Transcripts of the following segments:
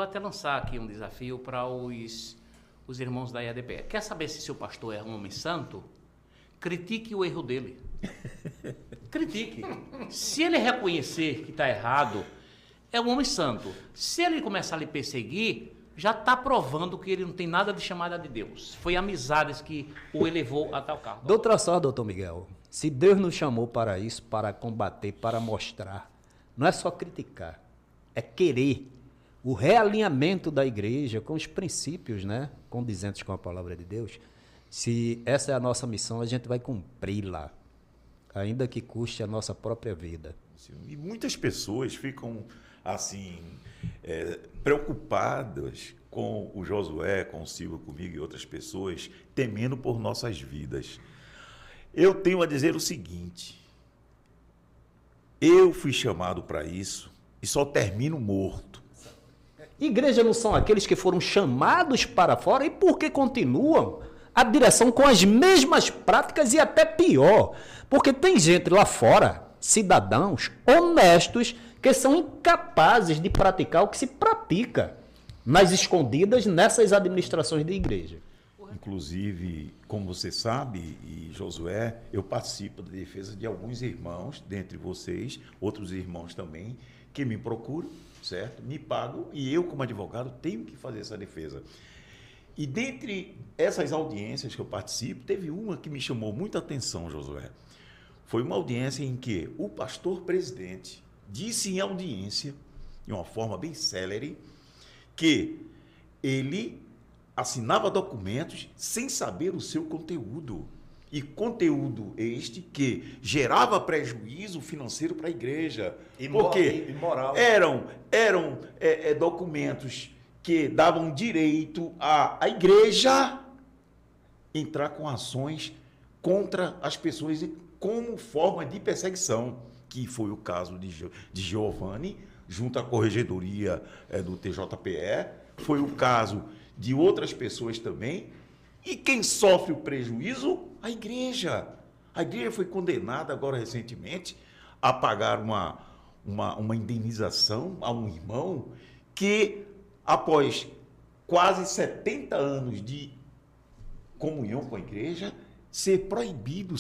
vou até lançar aqui um desafio para os irmãos da IADPE. Quer saber se seu pastor é um homem santo? Critique o erro dele. Critique. Se ele reconhecer que está errado, é um homem santo. Se ele começar a lhe perseguir, já está provando que ele não tem nada de chamada de Deus. Foi amizades que o elevou a tal cargo. De outra sorte, doutor Miguel, se Deus nos chamou para isso, para combater, para mostrar, não é só criticar, é querer o realinhamento da igreja com os princípios, né, condizentes com a palavra de Deus. Se essa é a nossa missão, a gente vai cumpri-la, ainda que custe a nossa própria vida. E muitas pessoas ficam assim preocupadas com o Josué, com o Silvio, comigo e outras pessoas, temendo por nossas vidas. Eu tenho a dizer o seguinte: eu fui chamado para isso e só termino morto. Igreja não são aqueles que foram chamados para fora e por que continuam a direção com as mesmas práticas e até pior? Porque tem gente lá fora, cidadãos honestos, que são incapazes de praticar o que se pratica nas escondidas nessas administrações de igreja. Inclusive, como você sabe, e Josué, eu participo da defesa de alguns irmãos, dentre vocês, outros irmãos também, que me procuram, certo? Me pagam, e eu, como advogado, tenho que fazer essa defesa. E dentre essas audiências que eu participo, teve uma que me chamou muita atenção, Josué. Foi uma audiência em que o pastor presidente disse em audiência, de uma forma bem célere, que ele assinava documentos sem saber o seu conteúdo. E conteúdo este que gerava prejuízo financeiro para a igreja. Porque imoral. eram documentos que davam direito à igreja entrar com ações contra as pessoas como forma de perseguição, que foi o caso de Giovanni, junto à corregedoria do TJPE, foi o caso de outras pessoas também, e quem sofre o prejuízo? A igreja. A igreja foi condenada agora recentemente a pagar uma indenização a um irmão que, após quase 70 anos de comunhão com a igreja, ser proibido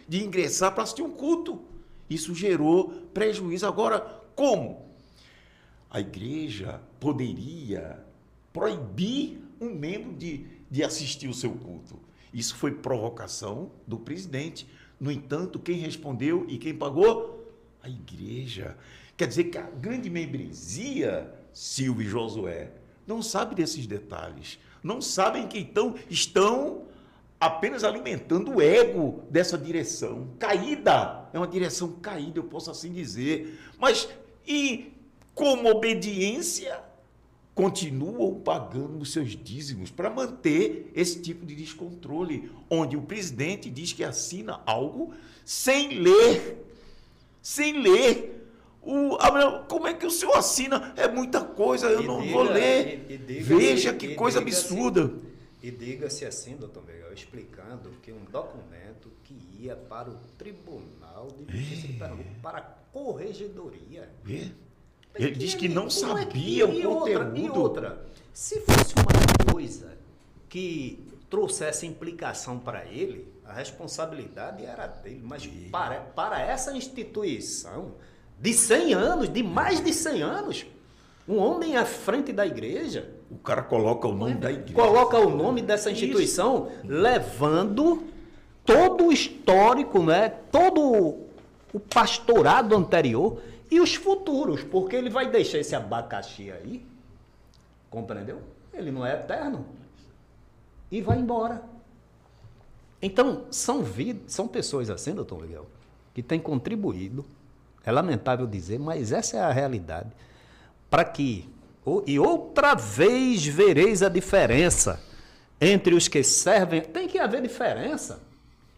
de ingressar para assistir um culto. Isso gerou prejuízo. Agora, como? A igreja poderia proibir um membro de assistir o seu culto. Isso foi provocação do presidente. No entanto, quem respondeu e quem pagou? A igreja. Quer dizer que a grande membresia, Silvio e Josué, não sabe desses detalhes. Não sabem que então estão apenas alimentando o ego dessa direção caída. É uma direção caída, eu posso assim dizer. Mas, e como obediência, continuam pagando os seus dízimos para manter esse tipo de descontrole, onde o presidente diz que assina algo sem ler. Como é que o senhor assina? É muita coisa, eu não vou ler. Veja que coisa absurda. E diga-se assim, doutor Miguel, explicando que um documento que ia para o Tribunal de Justiça de Pernambuco, para a Corregedoria. Ele diz que não sabia o conteúdo. E outra, se fosse uma coisa que trouxesse implicação para ele, a responsabilidade era dele. Mas para essa instituição de 100 anos, de mais de 100 anos, um homem à frente da igreja... O cara coloca o nome da igreja. Coloca o nome dessa instituição, levando todo o histórico, né? Todo o pastorado anterior e os futuros, porque ele vai deixar esse abacaxi aí, compreendeu? Ele não é eterno. E vai embora. Então, são pessoas assim, doutor Miguel, que têm contribuído, é lamentável dizer, mas essa é a realidade, para que... E outra vez vereis a diferença entre os que servem. Tem que haver diferença.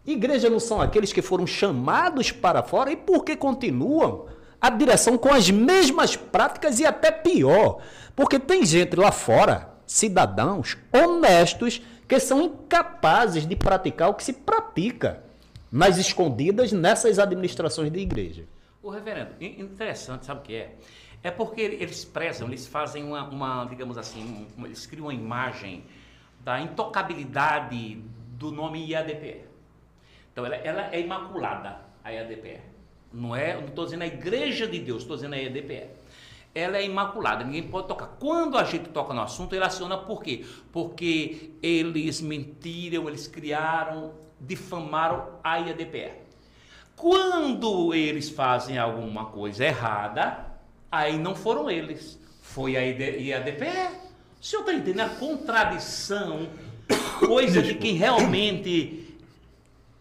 Igreja não são aqueles que foram chamados para fora e porque continuam a direção com as mesmas práticas e até pior. Porque tem gente lá fora, cidadãos honestos, que são incapazes de praticar o que se pratica nas escondidas nessas administrações de igreja. O reverendo, interessante, sabe o que é? É porque eles prezam, eles fazem digamos assim, eles criam uma imagem da intocabilidade do nome IADPE. Então, ela é imaculada, a IADPE. Não estou dizendo a Igreja de Deus, estou dizendo a IADPE. Ela é imaculada, ninguém pode tocar. Quando a gente toca no assunto, ele aciona por quê? Porque eles mentiram, eles criaram, difamaram a IADPE. Quando eles fazem alguma coisa errada, aí não foram eles, foi a IADPE. O senhor está entendendo a contradição, coisa de quem realmente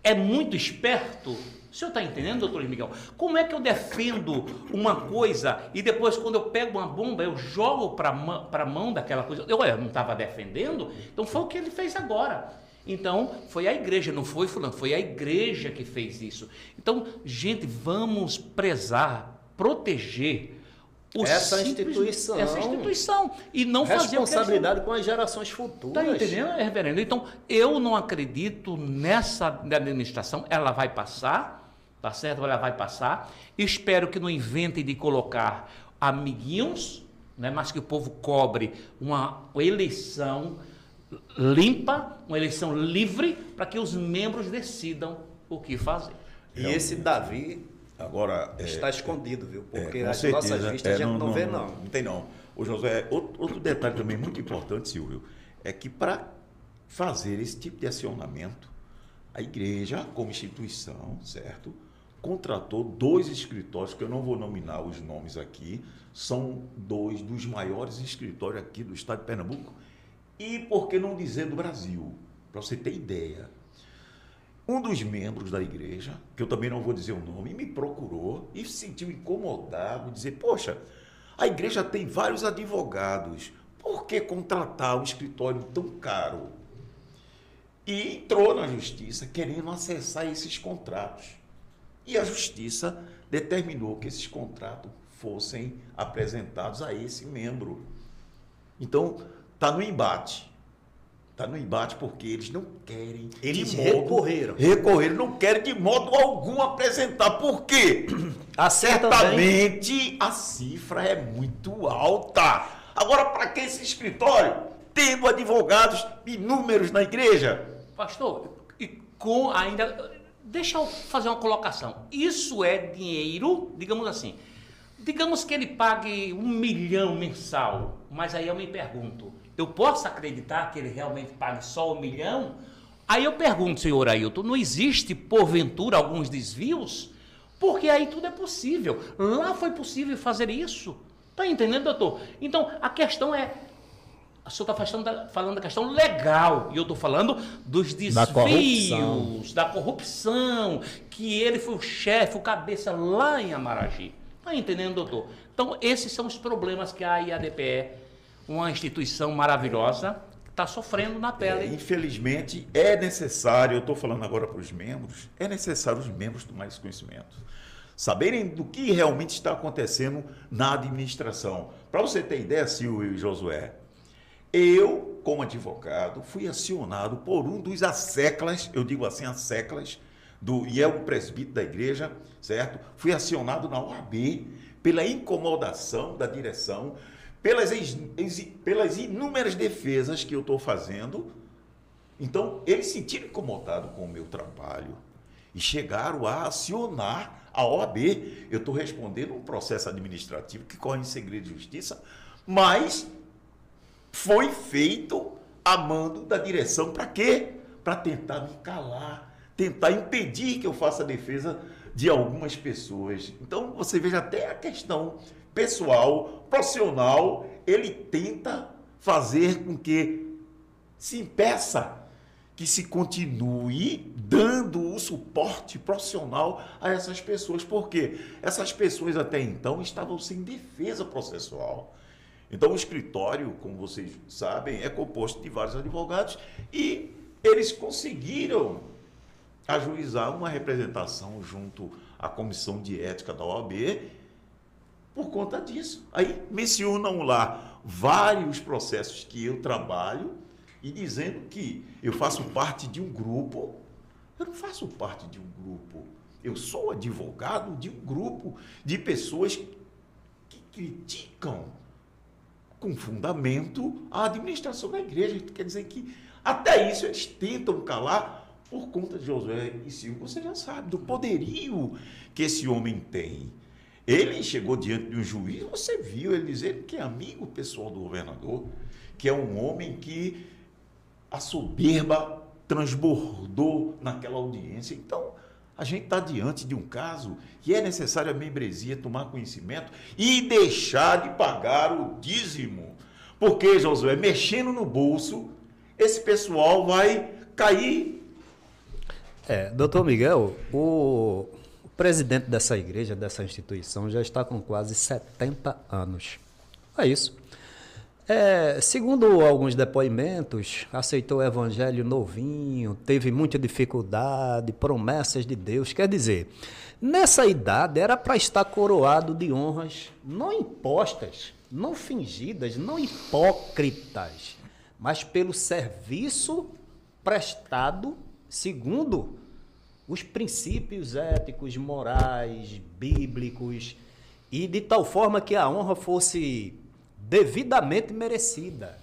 é muito esperto? O senhor está entendendo, doutor Miguel? Como é que eu defendo uma coisa e depois, quando eu pego uma bomba, eu jogo para a mão daquela coisa? Eu não estava defendendo, então foi o que ele fez agora. Então, foi a igreja, não foi fulano, foi a igreja que fez isso. Então, gente, vamos prezar, proteger essa instituição e não fazer responsabilidade com as gerações futuras. Está entendendo, reverendo? Então, eu não acredito nessa administração, ela vai passar, tá certo? Ela vai passar. Espero que não inventem de colocar amiguinhos, né? Mas que o povo cobre uma eleição limpa, uma eleição livre, para que os membros decidam o que fazer. E esse Davi agora está escondido, viu? Porque com as certeza, nossas vistas a gente não vê, não. Não tem, não. Ô, Josué, outro detalhe também muito importante, Silvio, é que para fazer esse tipo de acionamento, a igreja, como instituição, certo, contratou 2 escritórios, que eu não vou nominar os nomes aqui, são 2 dos maiores escritórios aqui do estado de Pernambuco, e por que não dizer do Brasil, para você ter ideia. Um dos membros da igreja, que eu também não vou dizer o nome, me procurou e se sentiu incomodado, dizer, poxa, a igreja tem vários advogados, por que contratar um escritório tão caro? E entrou na justiça querendo acessar esses contratos. E a justiça determinou que esses contratos fossem apresentados a esse membro. Então, está no embate. Está no embate porque eles não querem. Eles recorreram. Não querem de modo algum apresentar. Por quê? Certamente a cifra é muito alta. Agora, para que esse escritório, tendo advogados inúmeros na igreja? Pastor, deixa eu fazer uma colocação. Isso é dinheiro, digamos assim. Digamos que ele pague 1 milhão mensal, mas aí eu me pergunto, eu posso acreditar que ele realmente pague só 1 milhão? Aí eu pergunto, senhor Ailton, não existe, porventura, alguns desvios? Porque aí tudo é possível. Lá foi possível fazer isso. Está entendendo, doutor? Então, a questão é... O senhor está falando da questão legal, e eu estou falando dos desvios, da corrupção, que ele foi o chefe, o cabeça lá em Amaragi. Está entendendo, doutor? Então, esses são os problemas que a IADPE, uma instituição maravilhosa, está sofrendo na pele. Infelizmente, é necessário, eu estou falando agora para os membros, é necessário os membros tomarem esse conhecimento. Saberem do que realmente está acontecendo na administração. Para você ter ideia, Silvio e Josué, eu, como advogado, fui acionado por um dos asseclas, eu digo assim, asseclas, e é o presbítero da igreja, certo? Fui acionado na OAB pela incomodação da direção, pelas inúmeras defesas que eu estou fazendo. Então, eles se sentiram incomodados com o meu trabalho e chegaram a acionar a OAB. Eu estou respondendo um processo administrativo que corre em segredo de justiça, mas foi feito a mando da direção para quê? Para tentar me calar, tentar impedir que eu faça a defesa de algumas pessoas. Então, você veja até a questão pessoal, profissional, ele tenta fazer com que se impeça que se continue dando o suporte profissional a essas pessoas, porque essas pessoas até então estavam sem defesa processual. Então, o escritório, como vocês sabem, é composto de vários advogados e eles conseguiram ajuizar uma representação junto à Comissão de Ética da OAB por conta disso. Aí mencionam lá vários processos que eu trabalho e dizendo que eu faço parte de um grupo. Eu não faço parte de um grupo. Eu sou advogado de um grupo de pessoas que criticam com fundamento a administração da igreja. Quer dizer que até isso eles tentam calar por conta de Josué e Silvio. Você já sabe do poderio que esse homem tem. Ele chegou diante de um juiz, você viu ele dizer que é amigo pessoal do governador, que é um homem que a soberba transbordou naquela audiência. Então, a gente está diante de um caso que é necessário a membresia tomar conhecimento e deixar de pagar o dízimo. Porque, Josué, mexendo no bolso, esse pessoal vai cair. Doutor Miguel, o presidente dessa igreja, dessa instituição, já está com quase 70 anos. É isso. Segundo alguns depoimentos, aceitou o evangelho novinho, teve muita dificuldade, promessas de Deus. Quer dizer, nessa idade era para estar coroado de honras não impostas, não fingidas, não hipócritas, mas pelo serviço prestado segundo os princípios éticos, morais, bíblicos, e de tal forma que a honra fosse devidamente merecida.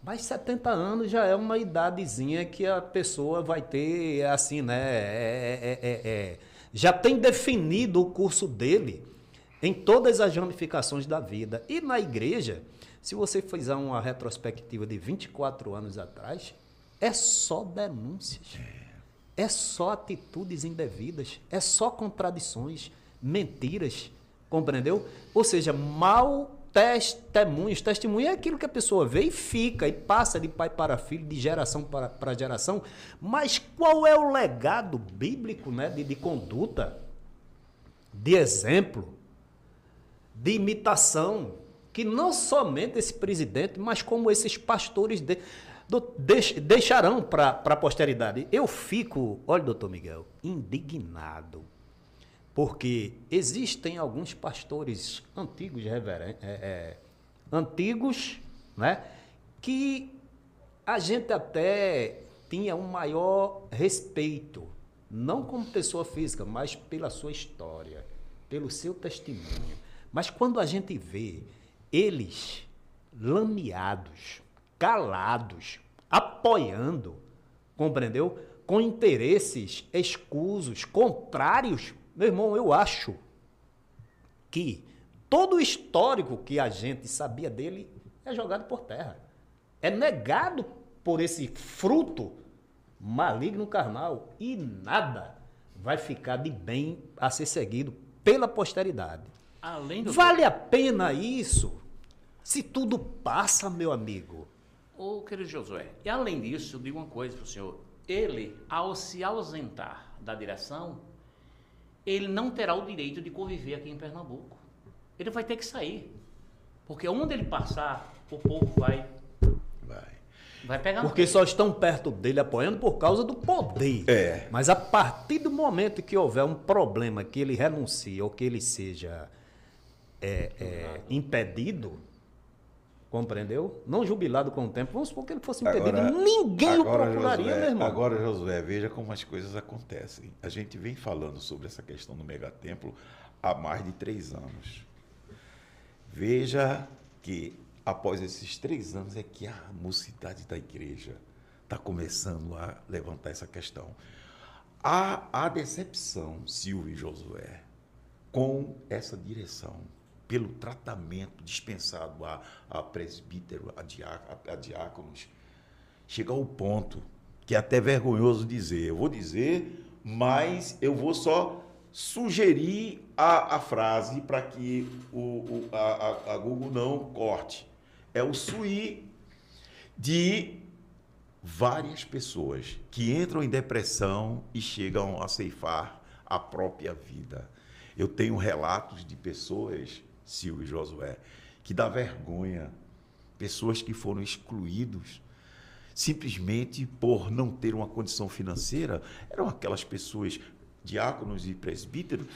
Mas 70 anos já é uma idadezinha que a pessoa vai ter, assim, né? Já tem definido o curso dele em todas as ramificações da vida. E na igreja, se você fizer uma retrospectiva de 24 anos atrás, é só denúncias. É só atitudes indevidas, é só contradições, mentiras, compreendeu? Ou seja, mal testemunhos. Testemunho é aquilo que a pessoa vê e fica, e passa de pai para filho, de geração para geração. Mas qual é o legado bíblico, né, de conduta, de exemplo, de imitação, que não somente esse presidente, mas como esses pastores deixarão para a posteridade? Eu fico, olha, doutor Miguel, indignado, porque existem alguns pastores antigos, antigos, né, que a gente até tinha um maior respeito, não como pessoa física, mas pela sua história, pelo seu testemunho. Mas quando a gente vê eles lameados, calados, apoiando, compreendeu? Com interesses escusos, contrários, meu irmão, eu acho que todo o histórico que a gente sabia dele é jogado por terra. É negado por esse fruto maligno carnal e nada vai ficar de bem a ser seguido pela posteridade. Vale a pena isso? Se tudo passa, meu amigo. Ô, querido Josué, e além disso, eu digo uma coisa para o senhor. Ele, ao se ausentar da direção, ele não terá o direito de conviver aqui em Pernambuco. Ele vai ter que sair. Porque onde ele passar, o povo vai pegar. Porque só estão perto dele apoiando por causa do poder. Mas a partir do momento que houver um problema, que ele renuncie ou que ele seja impedido, compreendeu? Não jubilado com o tempo. Vamos supor que ele fosse impedido. Ninguém o procuraria, Josué, meu irmão. Agora, Josué, veja como as coisas acontecem. A gente vem falando sobre essa questão do megatemplo há mais de 3 anos. Veja que após esses 3 anos é que a mocidade da igreja está começando a levantar essa questão. Há decepção, Silvio e Josué, com essa direção, pelo tratamento dispensado a presbítero, a diáconos. Chega ao ponto que é até vergonhoso dizer. Eu vou dizer, mas eu vou só sugerir a frase para que a Google não corte. É o suí de várias pessoas que entram em depressão e chegam a ceifar a própria vida. Eu tenho relatos de pessoas, Silvio e Josué, que dá vergonha, pessoas que foram excluídos simplesmente por não ter uma condição financeira. Eram aquelas pessoas, diáconos e presbíteros,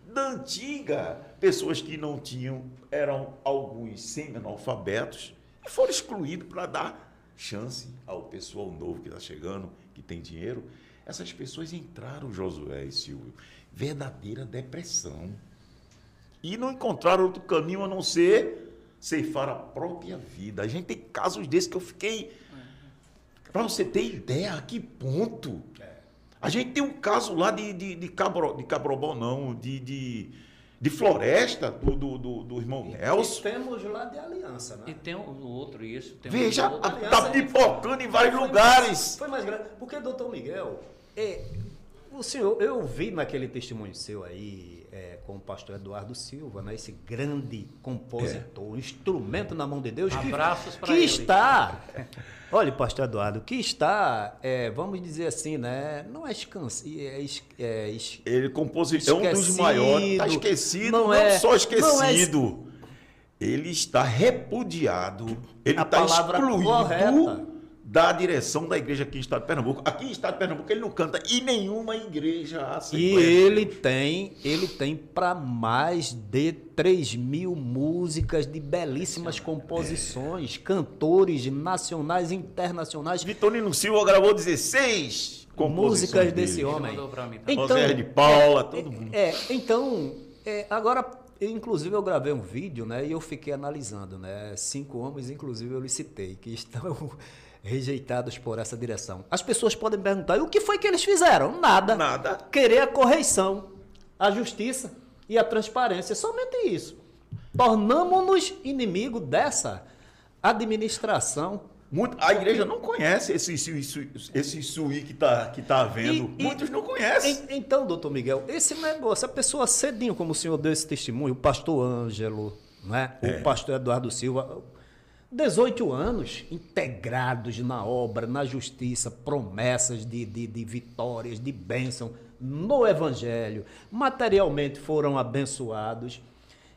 da antiga, pessoas que não tinham, eram alguns semi-analfabetos, e foram excluídos para dar chance ao pessoal novo que está chegando, que tem dinheiro. Essas pessoas entraram, Josué e Silvio, verdadeira depressão. e não encontraram outro caminho a não ser ceifar a própria vida. A gente tem casos desses que eu fiquei... Para você ter ideia, a que ponto? A gente tem um caso lá de Cabrobó, não, de Floresta, do irmão Nelson. E temos lá de Aliança, né? E tem o outro, isso. Tem Veja, um outro. está pipocando em vários lugares. Foi mais grande. Porque, doutor Miguel, o senhor, eu vi naquele testemunho seu aí, com o pastor Eduardo Silva, né, esse grande compositor, instrumento na mão de Deus, Abraços para que ele. está... Olha, pastor Eduardo, que está, vamos dizer assim, né? Não é Ele compositor é um dos maiores, está esquecido, não só não esquecido, ele está repudiado, ele está excluído correta da direção da igreja aqui em Estado de Pernambuco. Aqui em Estado de Pernambuco ele não canta em nenhuma igreja E ele tem para mais de 3.000 músicas de belíssimas composições, cantores nacionais e internacionais. Vitorino Silva gravou 16 músicas desse homem. Então, José de Paula, todo mundo. Agora, inclusive eu gravei um vídeo, né, e eu fiquei analisando, né, 5 homens, inclusive eu lhe citei, que estão rejeitados por essa direção. As pessoas podem perguntar, e o que foi que eles fizeram? Nada. Querer a correção, a justiça e a transparência, somente isso. Tornamos-nos inimigos dessa administração. A igreja não conhece esse suí que tá havendo. Muitos não conhecem. Então, doutor Miguel, esse negócio, a pessoa cedinho, como o senhor deu esse testemunho, o pastor Ângelo, né? O pastor Eduardo Silva, 18 anos integrados na obra, na justiça, promessas de vitórias, de bênção no evangelho, materialmente foram abençoados.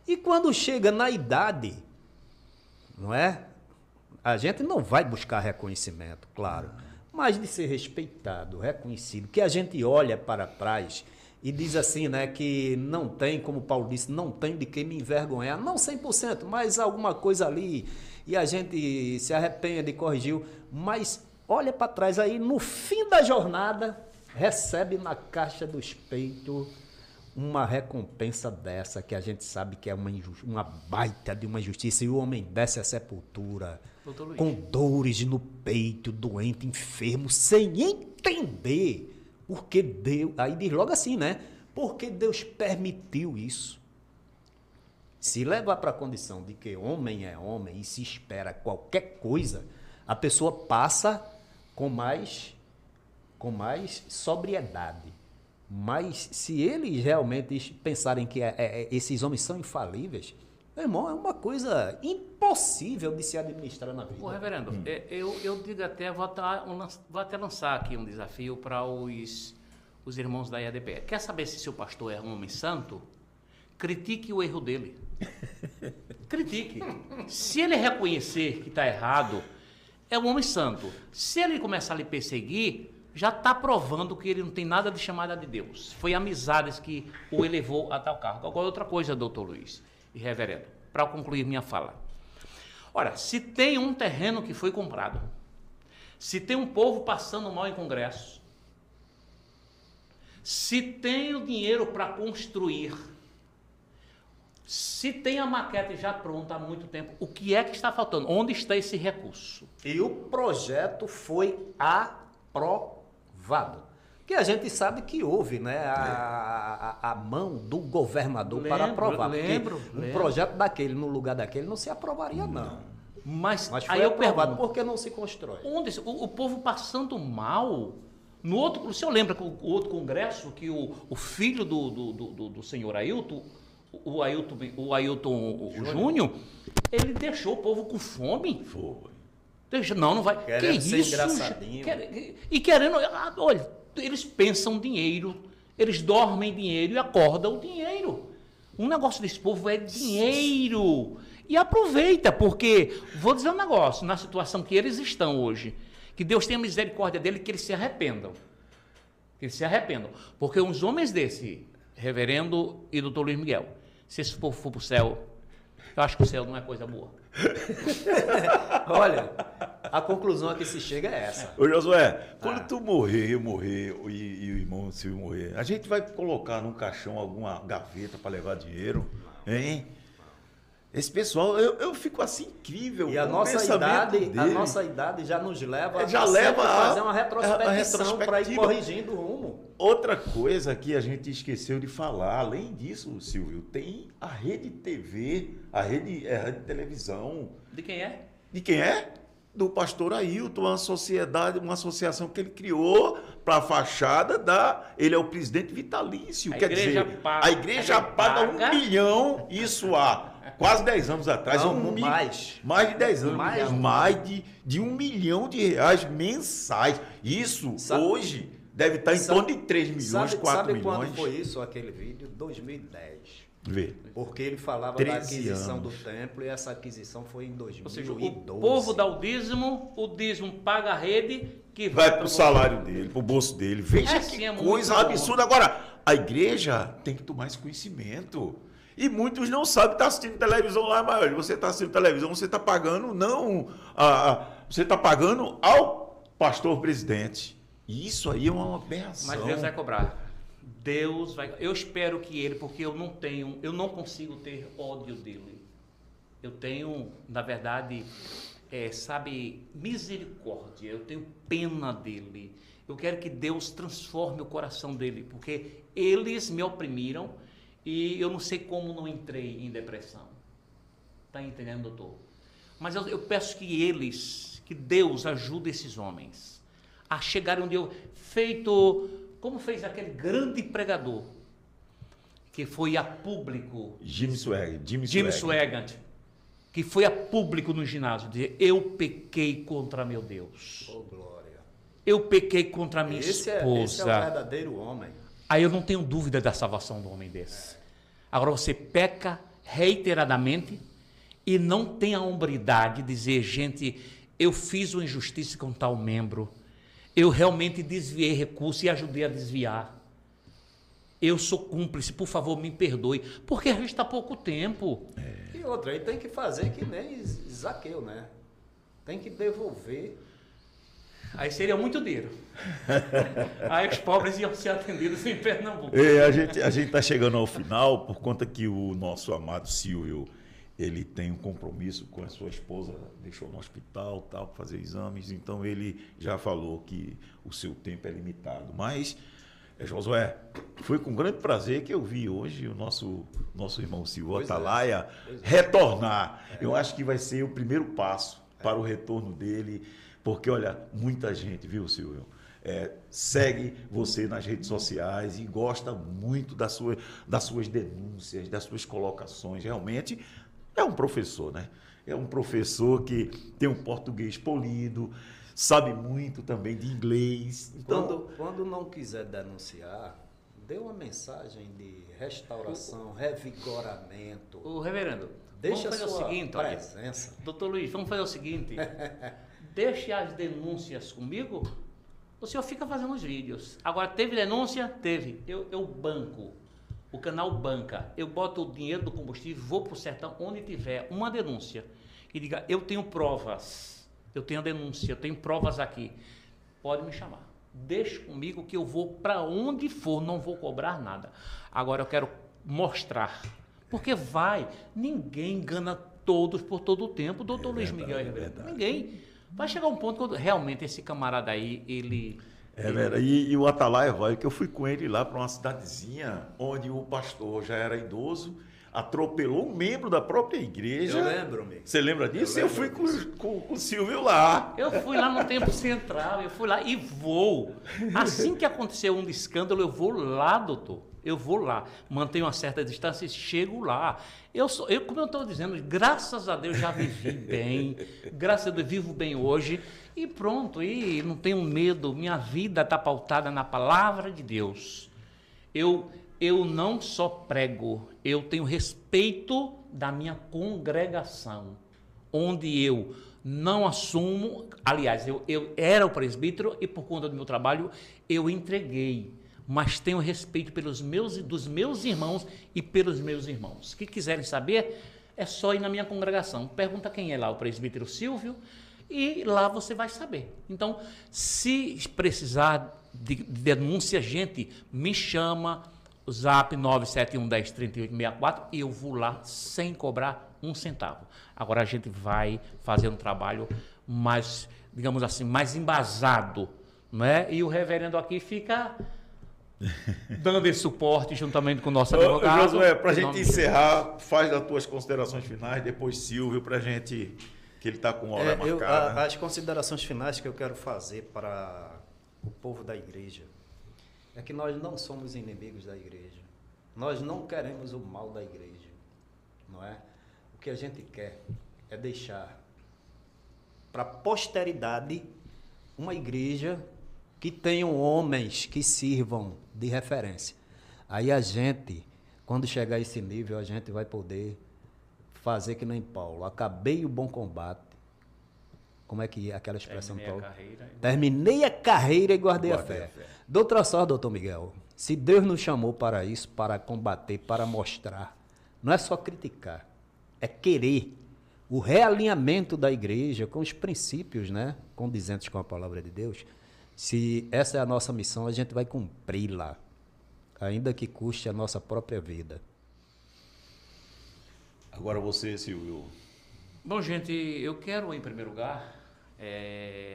E quando chega na idade, não é? A gente não vai buscar reconhecimento, claro, mas de ser respeitado, reconhecido, que a gente olha para trás e diz assim, né, que não tem, como Paulo disse, não tem de que me envergonhar, não 100%, mas alguma coisa ali, e a gente se arrepende e corrigiu, mas olha para trás aí, no fim da jornada, recebe na caixa dos peitos uma recompensa dessa, que a gente sabe que é uma baita de uma injustiça, e o homem desce à sepultura com dores no peito, doente, enfermo, sem entender porque Deus, aí diz logo assim, né? Porque Deus permitiu isso. Se levar para a condição de que homem é homem e se espera qualquer coisa, a pessoa passa com mais sobriedade. Mas se eles realmente pensarem que esses homens são infalíveis, meu irmão, é uma coisa impossível de se administrar na vida. Ô, reverendo, eu digo até, vou até lançar aqui um desafio para os irmãos da IADP. Quer saber se seu pastor é um homem santo? Critique o erro dele. Critique. Se ele reconhecer que está errado, é um homem santo. Se ele começar a lhe perseguir, já está provando que ele não tem nada de chamada de Deus. Foi amizades que o elevou a tal cargo. Agora, outra coisa, doutor Luiz e reverendo, para concluir minha fala. Ora, se tem um terreno que foi comprado, se tem um povo passando mal em congresso, se tem o dinheiro para construir, se tem a maquete já pronta há muito tempo, o que é que está faltando? Onde está esse recurso? E o projeto foi aprovado. Que a gente sabe que houve, né, a mão do governador para aprovar. Lembro. Um projeto daquele, no lugar daquele, não se aprovaria, não. Mas foi aí eu aprovado, pergunto, por que não se constrói? Onde o povo passando mal? No outro, o senhor lembra que o outro congresso, que o filho do senhor Ailton, o Ailton Júnior, ele deixou o povo com fome? Foi. Não vai. Querendo que ser isso? engraçadinho. E querendo, olha, eles pensam dinheiro, eles dormem dinheiro e acordam dinheiro. Um negócio desse povo é dinheiro. E aproveita, porque, vou dizer um negócio, na situação que eles estão hoje, que Deus tenha misericórdia dele, que eles se arrependam. Que eles se arrependam. Porque uns homens desse, reverendo e doutor Luiz Miguel, se esse povo for para o céu, eu acho que o céu não é coisa boa. Olha, a conclusão a que se chega é essa. Ô Josué, quando tu morrer, eu morrer e o irmão Silvio morrer, a gente vai colocar num caixão alguma gaveta para levar dinheiro? Hein? Esse pessoal, eu fico assim incrível. E a com o nossa pensamento idade, a dele. nossa idade já nos leva Já a leva sempre a- fazer uma a retrospecção para ir retrospectiva. corrigindo o rumo. Outra coisa que a gente esqueceu de falar, além disso, Silvio, tem a rede TV, a rede televisão. De quem é? De quem é? Do pastor Ailton, uma associação que ele criou para a fachada ele é o presidente vitalício. A Quer igreja dizer, paga- a igreja paga paga- 1 milhão, isso há quase 10 anos atrás. Não, mais de 10 anos. Mais de 1 milhão de reais mensais. Isso, hoje, deve estar em torno de 3 milhões, 4 sabe milhões. quando foi isso, aquele vídeo? 2010. Vê. Porque ele falava 13 da aquisição anos. do templo e essa aquisição foi em Ou seja, 2012. o povo dá o dízimo paga a rede que Vai para o salário dele, para o bolso dele. Veja Assim que é muito coisa bom. absurda. Agora, a igreja tem que tomar esse conhecimento. E muitos não sabem, está assistindo televisão lá, mas olha, você está assistindo televisão, você está pagando, você está pagando ao pastor presidente. E isso aí é uma aberração. Mas Deus vai cobrar. Deus vai. Eu espero que ele, porque eu não consigo ter ódio dele. Eu tenho, na verdade, misericórdia. Eu tenho pena dele. Eu quero que Deus transforme o coração dele, porque eles me oprimiram e eu não sei como não entrei em depressão. Está entendendo, doutor? Mas eu peço que Deus ajude esses homens a chegarem onde como fez aquele grande pregador, que foi a público, Jim Swaggart, que foi a público no ginásio, dizer, eu pequei contra meu Deus. Oh, glória. Eu pequei contra minha Esse esposa. é o verdadeiro homem. Aí eu não tenho dúvida da salvação do homem desse. Agora você peca reiteradamente e não tem a hombridade de dizer, gente, eu fiz uma injustiça com tal membro. Eu realmente desviei recurso e ajudei a desviar. Eu sou cúmplice, por favor, me perdoe. Porque resta pouco tempo. E outra, ele tem que fazer que nem Zaqueu, né? Tem que devolver. Aí seria muito dinheiro. Aí os pobres iam ser atendidos em Pernambuco. A gente está chegando ao final, por conta que o nosso amado Silvio, ele tem um compromisso com a sua esposa, deixou no hospital, tal, para fazer exames, então ele já falou que o seu tempo é limitado. Mas, Josué, foi com grande prazer que eu vi hoje o nosso irmão Silvio Atalaia retornar. Eu acho que vai ser o primeiro passo para o retorno dele, porque, olha, muita gente, viu, Silvio? Segue você nas redes sociais e gosta muito das suas denúncias, das suas colocações. Realmente é um professor, né? É um professor que tem um português polido, sabe muito também de inglês. Então, Quando não quiser denunciar, dê uma mensagem de restauração, revigoramento. O reverendo, Deixa vamos fazer a sua o seguinte, presença. doutor Luiz, vamos fazer o seguinte. Deixe as denúncias comigo, o senhor fica fazendo os vídeos. Agora, teve denúncia? Teve. Eu banco. O canal banca. Eu boto o dinheiro do combustível, vou para o sertão, onde tiver uma denúncia. E diga, eu tenho provas. Eu tenho a denúncia, eu tenho provas aqui. Pode me chamar. Deixe comigo que eu vou para onde for, não vou cobrar nada. Agora eu quero mostrar. Porque ninguém engana todos por todo o tempo, doutor Luiz Miguel e Reverendo. Ninguém. Vai chegar um ponto quando realmente esse camarada aí, ele... E o Atalaia vai, que eu fui com ele lá para uma cidadezinha onde o pastor já era idoso, atropelou um membro da própria igreja. Eu lembro-me. Você lembra disso? Eu fui com o Silvio lá. Eu fui lá no Templo Central, eu fui lá e vou. Assim que aconteceu um escândalo, eu vou lá, doutor. Eu vou lá, mantenho uma certa distância e chego lá. Como eu estou dizendo, graças a Deus já vivi bem, graças a Deus vivo bem hoje e pronto, e não tenho medo, minha vida está pautada na palavra de Deus. Eu não só prego, eu tenho respeito da minha congregação, onde eu não assumo, aliás, eu era o presbítero e por conta do meu trabalho eu entreguei. Mas tenho respeito dos meus irmãos e pelos meus irmãos. Que quiserem saber, é só ir na minha congregação. Pergunta quem é lá, o presbítero Silvio, e lá você vai saber. Então, se precisar de denúncia, gente, me chama, Zap 971103864, eu vou lá sem cobrar um centavo. Agora a gente vai fazer um trabalho mais, digamos assim, mais embasado, né? E o reverendo aqui fica dando esse suporte juntamente com o nosso advogado. Josué, para a gente encerrar, faz as tuas considerações finais, depois Silvio, para a gente, que ele está com hora marcada. As considerações finais que eu quero fazer para o povo da igreja é que nós não somos inimigos da igreja. Nós não queremos o mal da igreja, não é? O que a gente quer é deixar para a posteridade uma igreja que tenham homens que sirvam de referência. Aí a gente, quando chegar a esse nível, a gente vai poder fazer que nem Paulo. Acabei o bom combate. Como é que é aquela expressão, Paulo? Terminei a carreira e guardei a fé. De outra sorte, doutor Miguel, se Deus nos chamou para isso, para combater, para mostrar, não é só criticar, é querer o realinhamento da igreja com os princípios, né, condizentes com a palavra de Deus. Se essa é a nossa missão, a gente vai cumpri-la, ainda que custe a nossa própria vida. Agora você, Silvio. Bom, gente, eu quero, em primeiro lugar,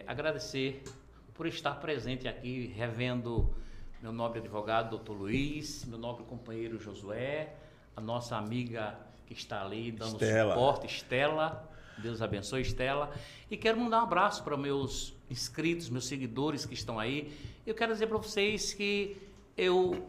agradecer por estar presente aqui, revendo meu nobre advogado, doutor Luiz, meu nobre companheiro Josué, a nossa amiga que está ali dando suporte, Estela. Deus abençoe, Estela. E quero mandar um abraço para meus inscritos, meus seguidores que estão aí. Eu quero dizer para vocês que eu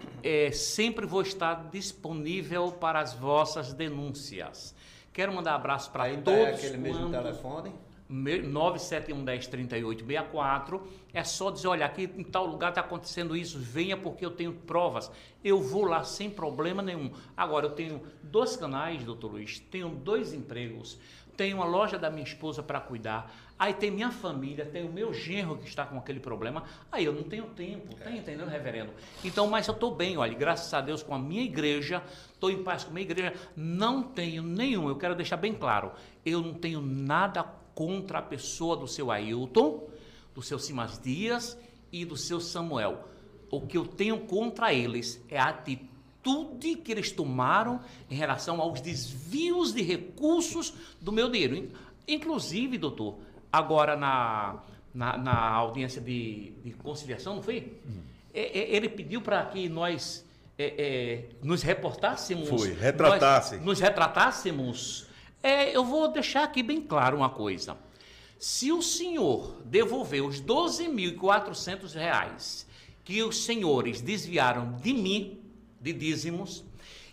sempre vou estar disponível para as vossas denúncias. Quero mandar um abraço para todos. É aquele mesmo telefone? 971103864. É só dizer, olha, aqui em tal lugar está acontecendo isso, venha porque eu tenho provas. Eu vou lá sem problema nenhum. Agora, eu tenho 2 canais, doutor Luiz, tenho 2 empregos, tenho uma loja da minha esposa para cuidar, aí tem minha família, tem o meu genro que está com aquele problema, aí eu não tenho tempo, tá entendendo, reverendo? Então, mas eu estou bem, olha, graças a Deus com a minha igreja, estou em paz com a minha igreja, não tenho nenhum, eu quero deixar bem claro, eu não tenho nada contra a pessoa do seu Ailton, do seu Simas Dias e do seu Samuel. O que eu tenho contra eles é a atitude que eles tomaram em relação aos desvios de recursos do meu dinheiro. Inclusive, doutor, agora na audiência de conciliação, não foi? Ele pediu para que nós nos reportássemos. Foi, retratassem. Nos retratássemos. Eu vou deixar aqui bem claro uma coisa. Se o senhor devolver os R$12.400 que os senhores desviaram de mim, de dízimos,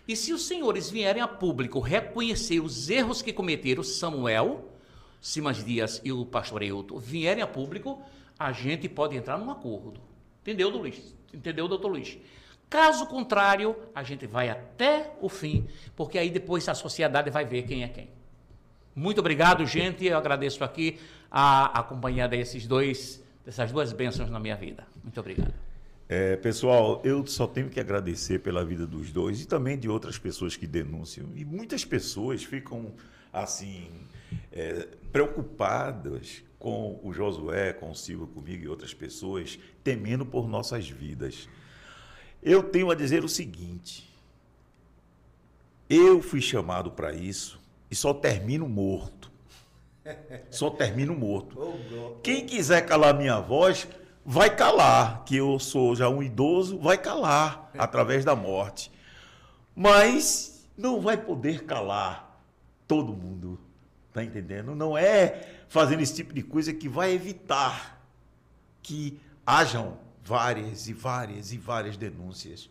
e se os senhores vierem a público reconhecer os erros que cometeram Samuel, Simas Dias e o pastor Ailton, vierem a público, a gente pode entrar num acordo. Entendeu, Luiz? Entendeu, doutor Luiz? Caso contrário, a gente vai até o fim, porque aí depois a sociedade vai ver quem é quem. Muito obrigado, gente. Eu agradeço aqui a companhia dessas 2 bênçãos na minha vida. Muito obrigado. Pessoal, eu só tenho que agradecer pela vida dos dois e também de outras pessoas que denunciam. E muitas pessoas ficam, assim, preocupadas com o Josué, com o Silvio, comigo e outras pessoas, temendo por nossas vidas. Eu tenho a dizer o seguinte: eu fui chamado para isso e só termino morto. Só termino morto. Quem quiser calar minha voz, vai calar, que eu sou já um idoso, vai calar através da morte. Mas não vai poder calar todo mundo, tá entendendo? Não é fazendo esse tipo de coisa que vai evitar que hajam várias e várias e várias denúncias.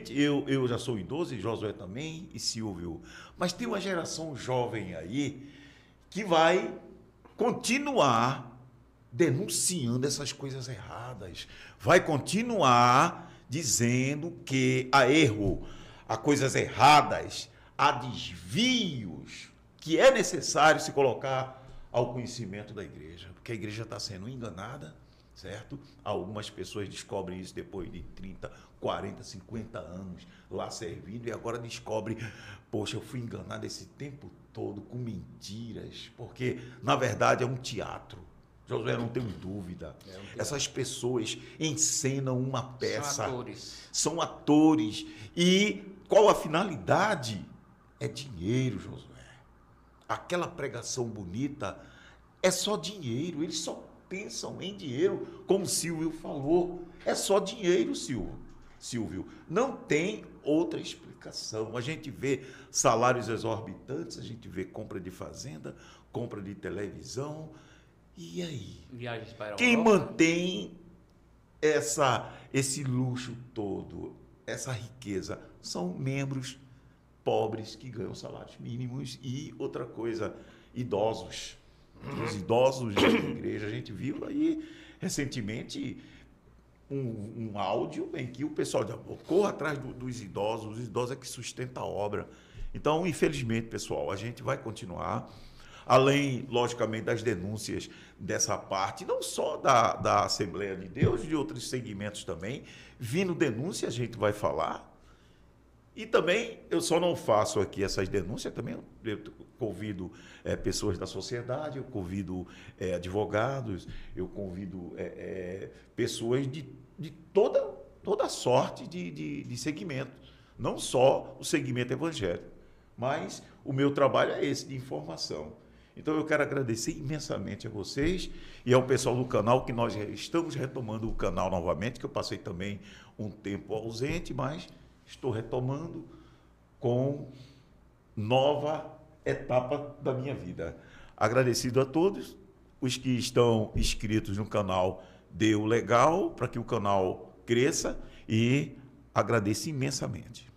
Eu já sou idoso, e Josué também, e Silvio, mas tem uma geração jovem aí que vai continuar denunciando essas coisas erradas, vai continuar dizendo que há erro, há coisas erradas, há desvios, que é necessário se colocar ao conhecimento da igreja, porque a igreja está sendo enganada, certo? Algumas pessoas descobrem isso depois de 30, 40, 50 anos lá servindo e agora descobrem, poxa, eu fui enganado esse tempo todo com mentiras, porque na verdade é um teatro. Josué, não tenho dúvida. Essas pessoas encenam uma peça. São atores. São atores. E qual a finalidade? É dinheiro, Josué. Aquela pregação bonita é só dinheiro. Eles só pensam em dinheiro, como o Silvio falou. É só dinheiro, Silvio. Não tem outra explicação. A gente vê salários exorbitantes, a gente vê compra de fazenda, compra de televisão. E aí? Viagens para a Quem Europa. mantém esse luxo todo, essa riqueza, são membros pobres que ganham salários mínimos e outra coisa, idosos. Os idosos da igreja, a gente viu aí recentemente um áudio em que o pessoal corre atrás dos idosos, os idosos é que sustentam a obra. Então, infelizmente, pessoal, a gente vai continuar, além, logicamente, das denúncias dessa parte, não só da Assembleia de Deus, de outros segmentos também, vindo denúncia, a gente vai falar. E também, eu só não faço aqui essas denúncias, também eu convido pessoas da sociedade, eu convido advogados, eu convido pessoas de toda sorte de segmento, não só o segmento evangélico, mas o meu trabalho é esse, de informação. Então, eu quero agradecer imensamente a vocês e ao pessoal do canal, que nós estamos retomando o canal novamente, que eu passei também um tempo ausente, mas estou retomando com nova etapa da minha vida. Agradecido a todos os que estão inscritos no canal, dê o legal para que o canal cresça e agradeço imensamente.